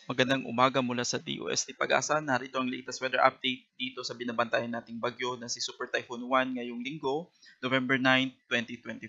Magandang umaga mula sa DOST Pag-asa. Narito ang latest weather update dito sa binabantayan nating bagyo na si Super Typhoon Juan ngayong linggo, November 9, 2025.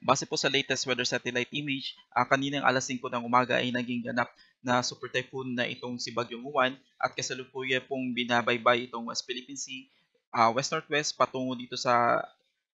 Base po sa latest weather satellite image, kaninang alas 5 ng umaga ay naging ganap na super typhoon na itong si Bagyong Juan at kasalukuyan pong binabaybay itong West Philippine Sea, west-northwest patungo dito sa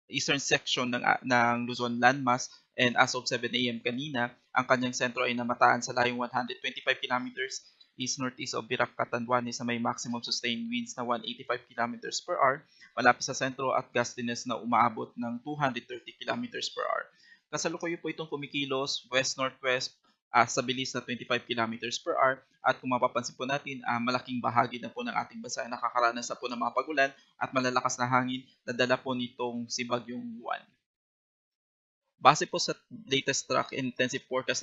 eastern section ng Luzon landmass, and as of 7 a.m. kanina, ang kanyang sentro ay namataan sa layong 125 kilometers east-northeast of Virac, Catanduanes sa may maximum sustained winds na 185 kilometers per hour malapit sa sentro at gustiness na umaabot ng 230 kilometers per hour. Kasalukuyan po itong kumikilos west-northwest sa bilis na 25 kilometers per hour at kung mapapansin po natin, malaking bahagi na po ng ating bansa ay nakakaranas na po ng mga pagulan at malalakas na hangin na dala po nitong si Bagyong Juan. Base po sa latest track intensive forecast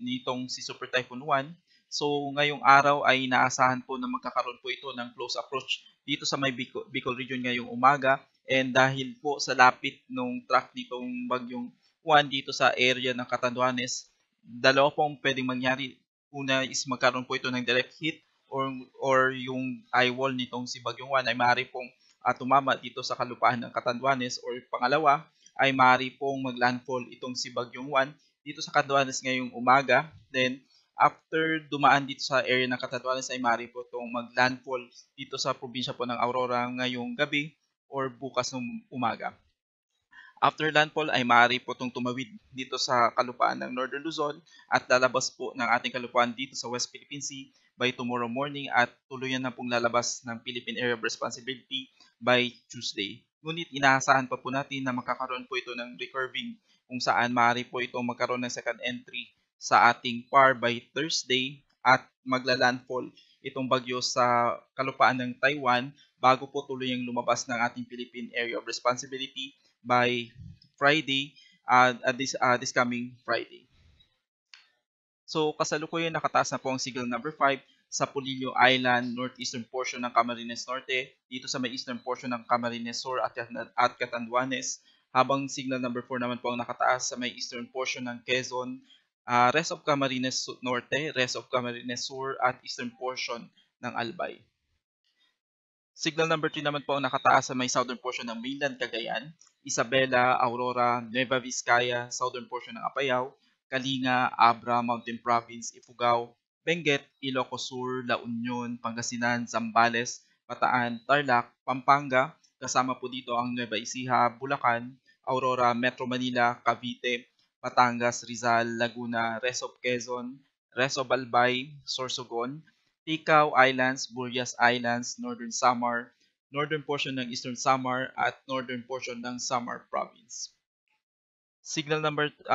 nitong si Super Typhoon Juan, so ngayong araw ay inaasahan po na magkakaroon po ito ng close approach dito sa may Bicol region ngayong umaga, and dahil po sa lapit ng track nitong Bagyong Juan dito sa area ng Catanduanes, dalawa pong pwedeng mangyari. Una is magkaroon po ito ng direct hit or yung eye wall nitong si Bagyong Juan ay maaari pong tumama dito sa kalupaan ng Catanduanes, or pangalawa ay maaari pong maglandfall itong si Bagyong Juan dito sa Catanduanes ngayong umaga. Then, after dumaan dito sa area ng Catanduanes ay maaari po itong maglandfall dito sa probinsya po ng Aurora ngayong gabi or bukas ng umaga. After landfall ay maaari po itong tumawid dito sa kalupaan ng Northern Luzon at lalabas po ng ating kalupaan dito sa West Philippine Sea by tomorrow morning at tuluyan na pong lalabas ng Philippine Area of Responsibility by Tuesday. Ngunit inaasahan pa po natin na magkakaroon po ito ng recurving kung saan maaari po itong magkaroon ng second entry sa ating PAR by Thursday at magla-landfall itong bagyo sa kalupaan ng Taiwan bago po tuluyang lumabas ng ating Philippine Area of Responsibility by Friday, this coming Friday. So kasalukuyan nakataas na po ang signal number 5 sa Polillo Island, northeastern portion ng Camarines Norte, dito sa may eastern portion ng Camarines Sur at Catanduanes, habang signal number 4 naman po ang nakataas sa may eastern portion ng Quezon, rest of Camarines Norte, rest of Camarines Sur at eastern portion ng Albay. Signal number 3 naman po ang nakataas sa may southern portion ng mainland Cagayan, Isabela, Aurora, Nueva Vizcaya, southern portion ng Apayao, Kalinga, Abra, Mountain Province, Ifugao, Benguet, Ilocos Sur, La Union, Pangasinan, Zambales, Bataan, Tarlac, Pampanga, kasama po dito ang Nueva Ecija, Bulacan, Aurora, Metro Manila, Cavite, Batangas, Rizal, Laguna, Rest of Quezon, Rest of Albay, Sorsogon, Ticao Islands, Burias Islands, Northern Samar, northern portion ng Eastern Samar at northern portion ng Samar Province. Signal number 2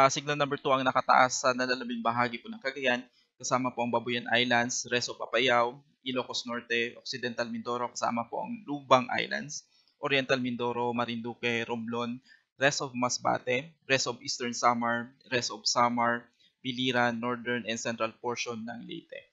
ang nakataas sa nalalabing bahagi po ng Cagayan, kasama po ang Babuyan Islands, rest of Apayao, Ilocos Norte, Occidental Mindoro, kasama po ang Lubang Islands, Oriental Mindoro, Marinduque, Romblon, rest of Masbate, rest of Eastern Samar, rest of Samar, Biliran, northern and central portion ng Leyte.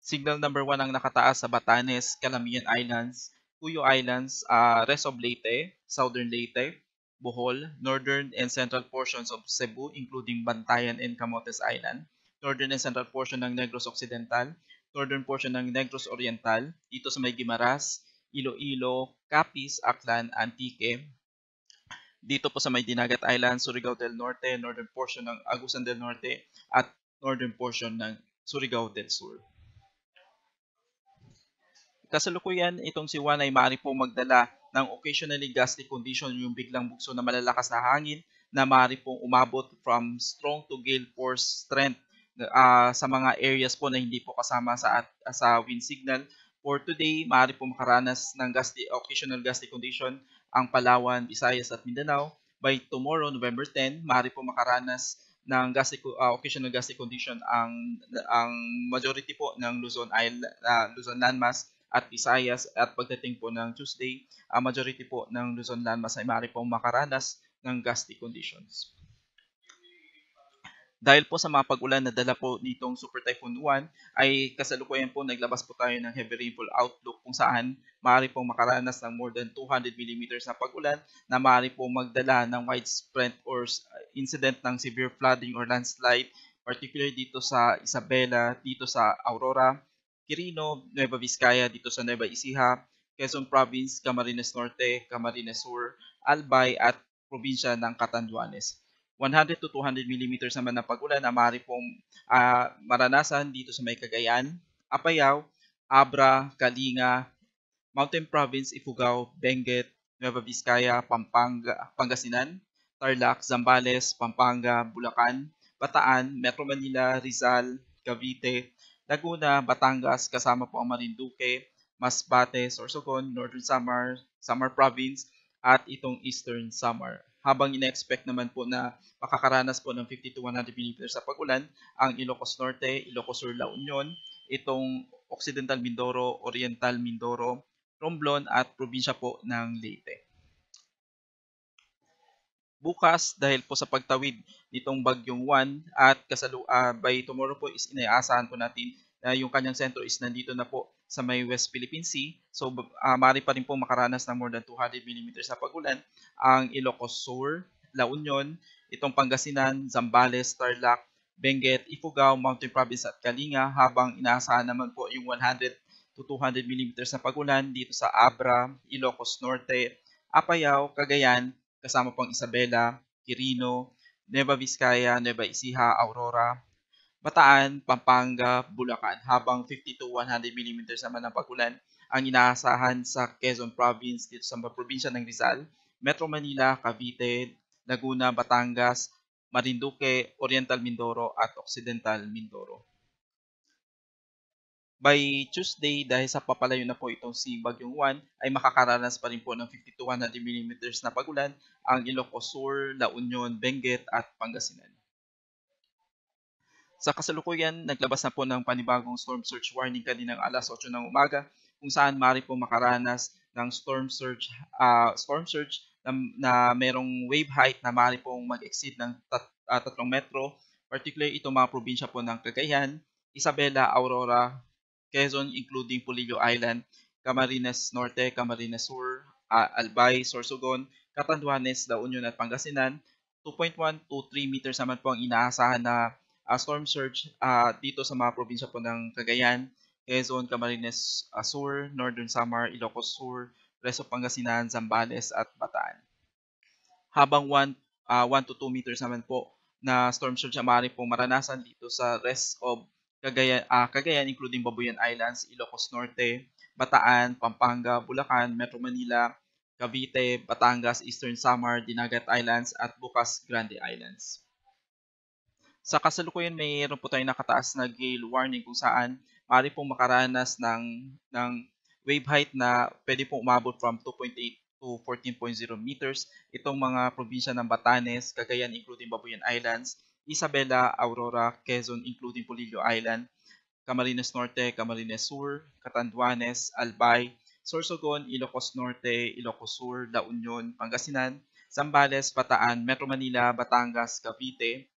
Signal number 1 ang nakataas sa Batanes, Calamian Islands, Puyo Islands, rest of Leyte, southern Leyte, Bohol, northern and central portions of Cebu including Bantayan and Camotes Island, northern and central portion ng Negros Occidental, northern portion ng Negros Oriental, dito sa may Guimaras, Iloilo, Capiz, Aklan, Antique, dito po sa may Dinagat Island, Surigao del Norte, northern portion ng Agusan del Norte, at northern portion ng Surigao del Sur. Kasalukuyan, itong si Juan ay maaari pong magdala ng occasionally gusty condition, yung biglang bugso na malalakas na hangin na maaari pong umabot from strong to gale force strength sa mga areas po na hindi po kasama sa wind signal. For today, maaari pong makaranas ng occasional gusty condition ang Palawan, Visayas at Mindanao. By tomorrow, November 10, maaari pong makaranas ng occasional gusty condition ang majority po ng Luzon landmass at Visayas, at pagdating po ng Tuesday, majority po ng Luzon landmass ay maaari pong makaranas ng gusty conditions. Dahil po sa mga pag-ulan na dala po nitong Super Typhoon Juan, ay kasalukuyan po naglabas po tayo ng heavy rainfall outlook kung saan maaari pong makaranas ng more than 200 millimeters na pag-ulan na maaari pong magdala ng widespread or incident ng severe flooding or landslide particularly dito sa Isabela, dito sa Aurora, Quirino, Nueva Vizcaya, dito sa Nueva Ecija, Quezon Province, Camarines Norte, Camarines Sur, Albay at probinsya ng Catanduanes. 100 to 200 millimeters naman ng pag-ulan na maaari pong maranasan dito sa may Cagayan, Apayao, Abra, Kalinga, Mountain Province, Ifugao, Benguet, Nueva Vizcaya, Pampanga, Pangasinan, Tarlac, Zambales, Pampanga, Bulacan, Bataan, Metro Manila, Rizal, Cavite, Laguna, Batangas, kasama po ang Marinduque, Masbate, Sorsogon, Northern Samar, Samar Province, at itong Eastern Samar. Habang ina-expect naman po na makakaranas po ng 50 to 100 mm sa pag-ulan ang Ilocos Norte, Ilocos Sur, La Union, itong Occidental Mindoro, Oriental Mindoro, Romblon at probinsya po ng Leyte. Bukas, dahil po sa pagtawid nitong bagyong Juan at by tomorrow po is inaasahan po natin na yung kanyang sentro is nandito na po sa may West Philippine Sea. So, maaari pa rin po makaranas ng more than 200 mm na pag-ulan ang Ilocos Sur, La Union, itong Pangasinan, Zambales, Tarlac, Benguet, Ifugao, Mountain Province at Kalinga, habang inaasahan naman po yung 100 to 200 mm na pag-ulan dito sa Abra, Ilocos Norte, Apayao, Cagayan, kasama pong Isabela, Quirino, Nueva Vizcaya, Nueva Ecija, Aurora, Bataan, Pampanga, Bulacan, habang 50 to 100 mm naman ng pag-ulan ang inaasahan sa Quezon Province dito sa probinsya ng Rizal, Metro Manila, Cavite, Laguna, Batangas, Marinduque, Oriental Mindoro at Occidental Mindoro. By Tuesday, dahil sa papalayo na po itong si Bagyong Juan, ay makakaranas pa rin po ng 50 to 100 mm na pag-ulan ang Ilocos Sur, La Union, Benguet at Pangasinan. Sa kasalukuyan, naglabas na po ng panibagong storm surge warning kaninang alas 8 ng umaga kung saan maaari po makaranas ng storm surge na merong wave height na maaari pong mag-exceed ng 3 metro, particularly itong mga probinsya po ng Cagayan, Isabela, Aurora, Quezon including Polillo Island, Camarines Norte, Camarines Sur, Albay, Sorsogon, Catanduanes, La Union at Pangasinan. 2.1 to 3 meters naman po ang inaasahan na storm surge dito sa mga probinsya po ng Cagayan, Quezon, Camarines Sur, Northern Samar, Ilocos Sur, Resto Pangasinan, Zambales at Bataan. Habang 1 to 2 meters naman po na storm surge ang maaari pong maranasan dito sa rest of Cagayan including Babuyan Islands, Ilocos Norte, Bataan, Pampanga, Bulacan, Metro Manila, Cavite, Batangas, Eastern Samar, Dinagat Islands at Bukas Grande Islands. Sa kasalukuyan, mayroon po tayong nakataas na gale warning kung saan maaari pong makaranas ng wave height na pwede pong umabot from 2.8 to 14.0 meters. Itong mga probinsya ng Batanes, Cagayan including Babuyan Islands, Isabela, Aurora, Quezon including Polillo Island, Camarines Norte, Camarines Sur, Catanduanes, Albay, Sorsogon, Ilocos Norte, Ilocos Sur, La Union, Pangasinan, Zambales, Bataan, Metro Manila, Batangas, Cavite,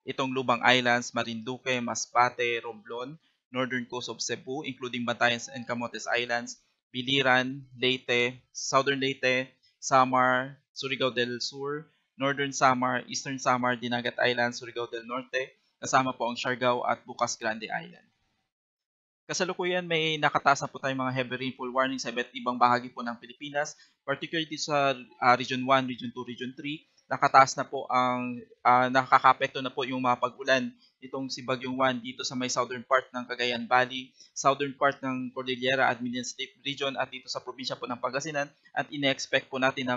itong Lubang Islands, Marinduque, Masbate, Romblon, Northern Coast of Cebu including Batanes and Camotes Islands, Biliran, Leyte, Southern Leyte, Samar, Surigao del Sur, Northern Samar, Eastern Samar, Dinagat Islands, Surigao del Norte, kasama po ang Siargao at Bukas Grande Island. Kasalukuyan, may nakataas na po tayong mga heavy rainfall warning sa iba't ibang bahagi po ng Pilipinas, particularly sa Region 1, Region 2, Region 3. Nakataas na po ang nakakapekto na po yung mga pag-ulan itong si Bagyong Juan dito sa may southern part ng Cagayan Valley, southern part ng Cordillera at Median Steppe Region at dito sa probinsya po ng Pangasinan, at ine-expect po natin na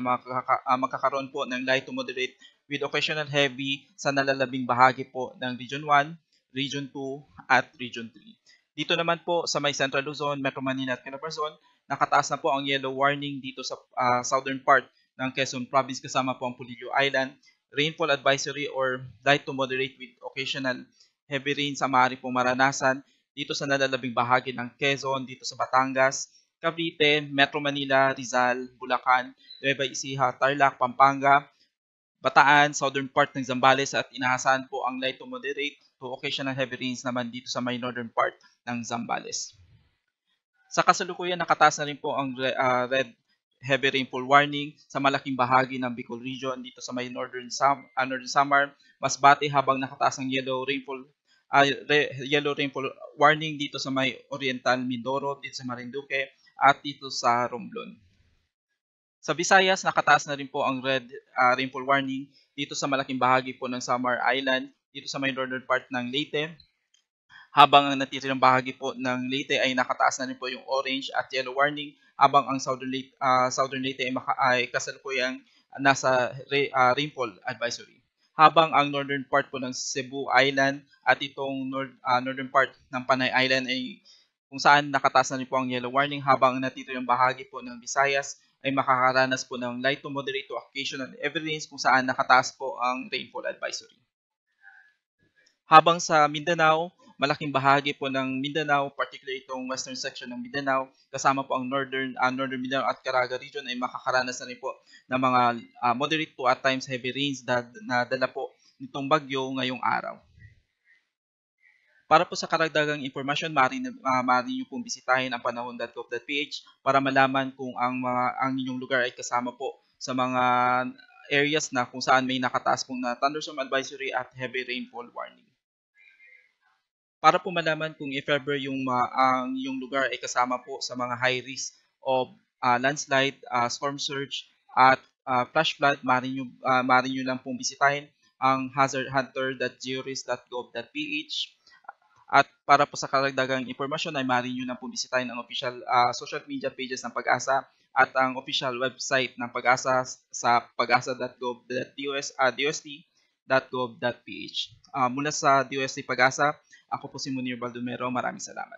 magkakaroon po ng light to moderate with occasional heavy sa nalalabing bahagi po ng Region 1, Region 2 at Region 3. Dito naman po sa may Central Luzon, Metro Manila at Calabarzon, nakataas na po ang yellow warning dito sa southern part ng Quezon Province kasama po ang Polillo Island. Rainfall advisory or light to moderate with occasional heavy rain sa maaari pong maranasan dito sa nalalabing bahagi ng Quezon, dito sa Batangas, Cavite, Metro Manila, Rizal, Bulacan, Nueva Ecija, Tarlac, Pampanga, Bataan, southern part ng Zambales at inaasahan po ang light to moderate to occasional heavy rains naman dito sa may northern part ng Zambales. Sa kasalukuyan, nakataas na rin po ang red heavy rainfall warning sa malaking bahagi ng Bicol Region dito sa may Northern Samar, Masbate, habang nakataas ang yellow rainfall yellow rainfall warning dito sa may Oriental Mindoro, dito sa Marinduque, at dito sa Romblon. Sa Visayas, nakataas na rin po ang red rainfall warning dito sa malaking bahagi po ng Samar Island, dito sa may northern part ng Leyte, habang ang natitirang bahagi po ng Leyte ay nakataas na rin po yung orange at yellow warning, habang ang Southern Leyte ay kasalukuyang nasa rainfall advisory. Habang ang northern part po ng Cebu Island at itong northern part ng Panay Island ay kung saan nakataas na rin po ang yellow warning, habang ang natitirang bahagi po ng Visayas ay makakaranas po ng light to moderate to occasional heavy rains kung saan nakataas po ang rainfall advisory. Habang sa Mindanao, malaking bahagi po ng Mindanao, particularly itong western section ng Mindanao, kasama po ang northern Mindanao at Caraga region ay makakaranas na rin po ng mga moderate to at times heavy rains na dala po nitong bagyo ngayong araw. Para po sa karagdagang impormasyon, maaari niyo pong bisitahin ang panahon.gov.ph para malaman kung ang inyong lugar ay kasama po sa mga areas na kung saan may nakataas pong na thunderstorm advisory at heavy rainfall warning. Para po malaman kung if ever ang iyong lugar ay kasama po sa mga high risk of landslide, storm surge, at flash flood, maaari nyo lang pong bisitahin ang hazardhunter.georis.gov.ph. At para po sa karagdagang impormasyon ay maaari nyo na po bisitahin ang official social media pages ng Pag-asa at ang official website ng Pag-asa sa pag-asa.dost.gov.ph. Mula sa DOST Pag-asa, ako po si Munir Baldomero. Maraming salamat.